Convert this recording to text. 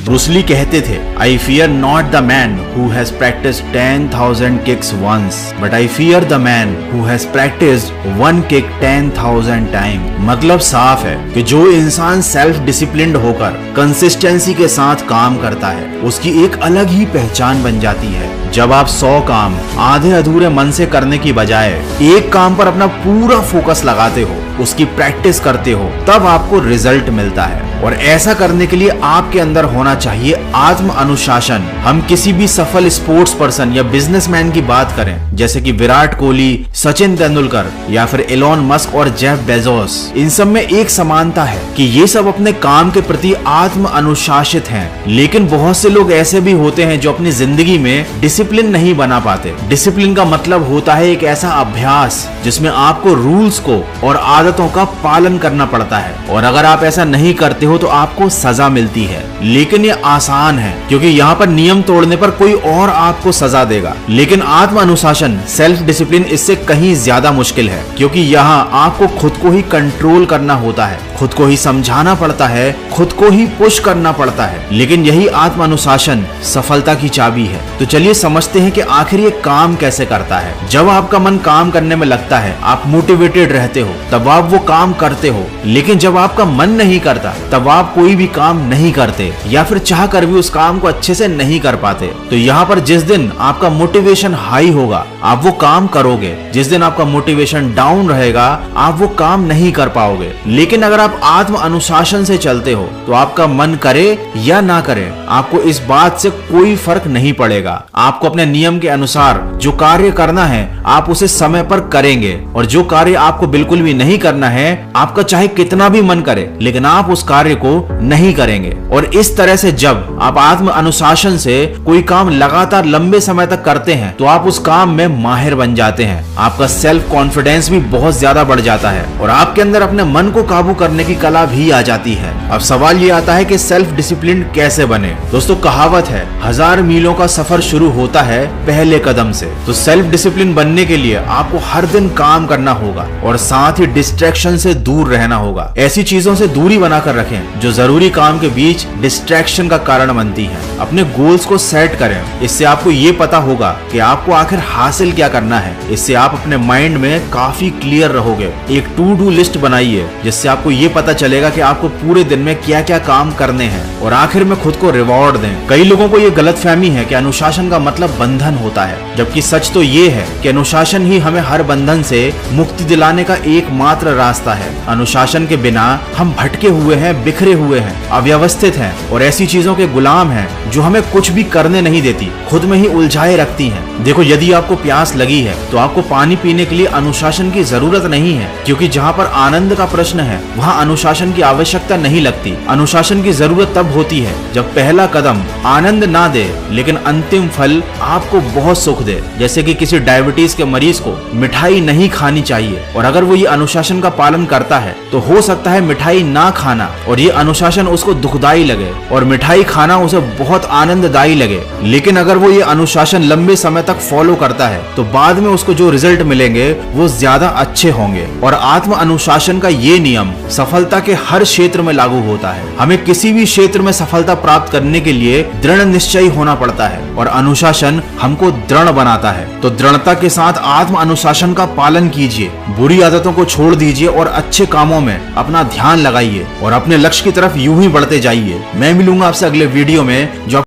Bruce Lee कहते थे, I fear not the man who has practised 10,000 kicks once, but I fear the man who has practised 1 kick 10,000 time. मतलब साफ है कि जो इंसान सेल्फ डिसिप्लिन्ड होकर कंसिस्टेंसी के साथ काम करता है, उसकी एक अलग ही पहचान बन जाती है। जब आप 100 काम आधे अधूरे मन से करने की बजाय एक काम पर अपना पूरा फोकस लगाते हो, उसकी प्रैक्टिस करते हो, तब आपको रिजल्ट मिलता है। और ऐसा करने के लिए आपके अंदर होना चाहिए आत्म अनुशासन। हम किसी भी सफल स्पोर्ट्स पर्सन या बिजनेसमैन की बात करें, जैसे कि विराट कोहली, सचिन तेंदुलकर या फिर एलोन मस्क और जेफ बेजोस, इन सब में एक समानता है कि ये सब अपने काम के प्रति आत्म अनुशासित हैं। लेकिन बहुत से लोग ऐसे भी होते हैं जो अपनी जिंदगी में डिसिप्लिन नहीं बना पाते। डिसिप्लिन का मतलब होता है एक ऐसा अभ्यास जिसमें आपको रूल्स को और आदतों का पालन करना पड़ता है, और अगर आप ऐसा नहीं करते हो तो आपको सजा मिलती है। लेकिन ये आसान है क्योंकि यहाँ पर नियम तोड़ने पर कोई और आपको सजा देगा। लेकिन आत्म अनुशासन, सेल्फ डिसिप्लिन, इससे कहीं ज्यादा मुश्किल है, क्योंकि यहाँ आपको खुद को ही कंट्रोल करना होता है, खुद को ही समझाना पड़ता है, खुद को ही पुश करना पड़ता है। लेकिन यही आत्म अनुशासन सफलता की चाबी है। तो चलिए समझते हैं कि आखिर ये काम कैसे करता है। जब आपका मन काम करने में लगता है, आप मोटिवेटेड रहते हो, तब आप वो काम करते हो। लेकिन जब आपका मन नहीं करता, तब आप कोई भी काम नहीं करते, या फिर चाह कर भी उस काम को अच्छे से नहीं कर पाते। तो यहाँ पर जिस दिन आपका मोटिवेशन हाई होगा, आप वो काम करोगे। जिस दिन आपका मोटिवेशन डाउन रहेगा, आप वो काम नहीं कर पाओगे। लेकिन अगर आप आत्म अनुशासन से चलते हो, तो आपका मन करे या ना करे, आपको इस बात से कोई फर्क नहीं पड़ेगा। आपको अपने नियम के अनुसार जो कार्य करना है, आप उसे समय पर करेंगे, और जो कार्य आपको बिल्कुल भी नहीं करना है, आपका चाहे कितना भी मन करे, लेकिन आप उस कार्य को नहीं करेंगे। और इस तरह से जब आप आत्म अनुशासन से कोई काम लगातार लंबे समय तक करते हैं, तो आप उस काम में माहिर बन जाते हैं। आपका सेल्फ कॉन्फिडेंस भी बहुत ज्यादा बढ़ जाता है, और आपके अंदर अपने मन को काबू करने की कला भी आ जाती है। अब सवाल ये आता है कि सेल्फ डिसिप्लिन कैसे बने। दोस्तों, कहावत है, 1000 मीलों का सफर शुरू होता है पहले कदम से। तो सेल्फ डिसिप्लिन बनने के लिए आपको हर दिन काम करना होगा, और साथ ही डिस्ट्रैक्शन से दूर रहना होगा। ऐसी चीजों से दूरी बनाकर रखें जो जरूरी काम के बीच डिस्ट्रैक्शन का कारण बनती हैं। अपने गोल्स को सेट करें, इससे आपको ये पता होगा कि आपको आखिर हासिल क्या करना है। इससे आप अपने माइंड में काफी क्लियर रहोगे। एक टू डू लिस्ट बनाइए, जिससे आपको ये पता चलेगा कि आपको पूरे दिन में क्या क्या काम करने हैं, और आखिर में खुद को रिवॉर्ड दें। कई लोगों को ये गलतफहमी है कि अनुशासन का मतलब बंधन होता है, जबकि सच तो ये है कि अनुशासन ही हमें हर बंधन से मुक्ति दिलाने का एकमात्र रास्ता है। अनुशासन के बिना हम भटके हुए हैं, बिखरे हुए हैं, अव्यवस्थित हैं, और ऐसी चीजों के गुलाम हैं जो हमें कुछ भी करने नहीं देती, खुद में ही उलझाए रखती हैं। देखो, यदि आपको प्यास लगी है, तो आपको पानी पीने के लिए अनुशासन की जरूरत नहीं है, क्योंकि जहाँ पर आनंद का प्रश्न है, वहाँ अनुशासन की आवश्यकता नहीं लगती। अनुशासन की जरूरत तब होती है जब पहला कदम आनंद ना दे, लेकिन अंतिम फल आपको बहुत सुख दे। जैसे कि किसी डायबिटीज के मरीज को मिठाई नहीं खानी चाहिए, और अगर वो ये अनुशासन का पालन करता है, तो हो सकता है मिठाई ना खाना और ये अनुशासन उसको दुखदाई लगे, और मिठाई खाना उसे बहुत आनंददायी लगे। लेकिन अगर वो ये अनुशासन लंबे समय तक फॉलो करता है, तो बाद में उसको जो रिजल्ट मिलेंगे वो ज्यादा अच्छे होंगे। और आत्म अनुशासन का ये नियम सफलता के हर क्षेत्र में लागू होता है। हमें किसी भी क्षेत्र में सफलता प्राप्त करने के लिए दृढ़ निश्चयी होना पड़ता है, और अनुशासन हमको दृढ़ बनाता है। तो दृढ़ता के साथ आत्म अनुशासन का पालन कीजिए, बुरी आदतों को छोड़ दीजिए, और अच्छे कामों में अपना ध्यान लगाइए, और अपने लक्ष्य की तरफ यूं ही बढ़ते जाइए। मैं मिलूंगा आपसे अगले वीडियो में, जो